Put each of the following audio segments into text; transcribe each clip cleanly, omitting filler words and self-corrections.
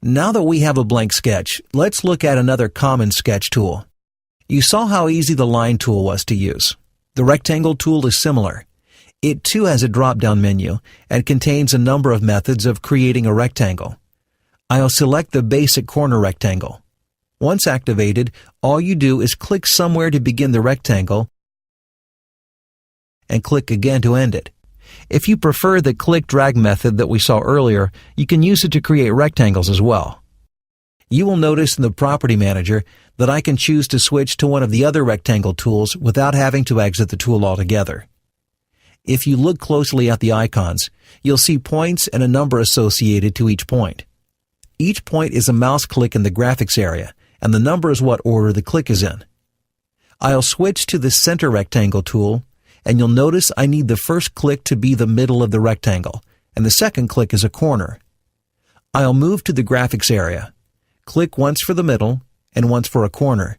Now that we have a blank sketch, let's look at another common sketch tool. You saw how easy the line tool was to use. The rectangle tool is similar. It too has a drop-down menu and contains a number of methods of creating a rectangle. I'll select the basic corner rectangle. Once activated, all you do is click somewhere to begin the rectangle and click again to end it. If you prefer the click-drag method that we saw earlier, you can use it to create rectangles as well. You will notice in the Property Manager that I can choose to switch to one of the other rectangle tools without having to exit the tool altogether. If you look closely at the icons, you'll see points and a number associated to each point. Each point is a mouse click in the graphics area, and the number is what order the click is in. I'll switch to the Center Rectangle tool, and you'll notice I need the first click to be the middle of the rectangle, and the second click is a corner. I'll move to the graphics area, click once for the middle, and once for a corner.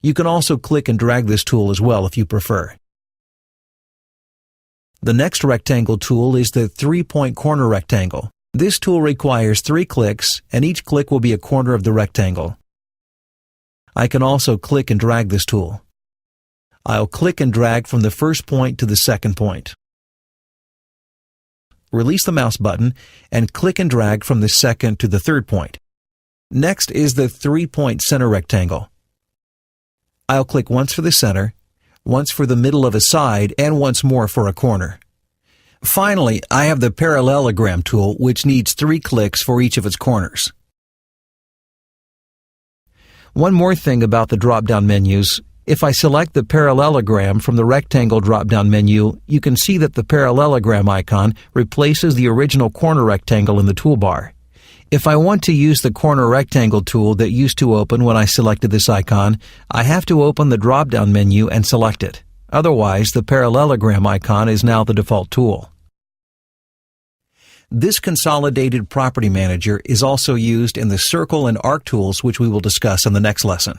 You can also click and drag this tool as well if you prefer. The next rectangle tool is the 3-point corner rectangle. This tool requires 3 clicks, and each click will be a corner of the rectangle. I can also click and drag this tool. I'll click and drag from the first point to the second point. Release the mouse button and click and drag from the second to the third point. Next is the 3-point center rectangle. I'll click once for the center, once for the middle of a side, and once more for a corner. Finally, I have the parallelogram tool, which needs 3 clicks for each of its corners. One more thing about the drop-down menus. If I select the parallelogram from the rectangle drop-down menu, you can see that the parallelogram icon replaces the original corner rectangle in the toolbar. If I want to use the corner rectangle tool that used to open when I selected this icon, I have to open the drop-down menu and select it. Otherwise, the parallelogram icon is now the default tool. This consolidated Property Manager is also used in the circle and arc tools, which we will discuss in the next lesson.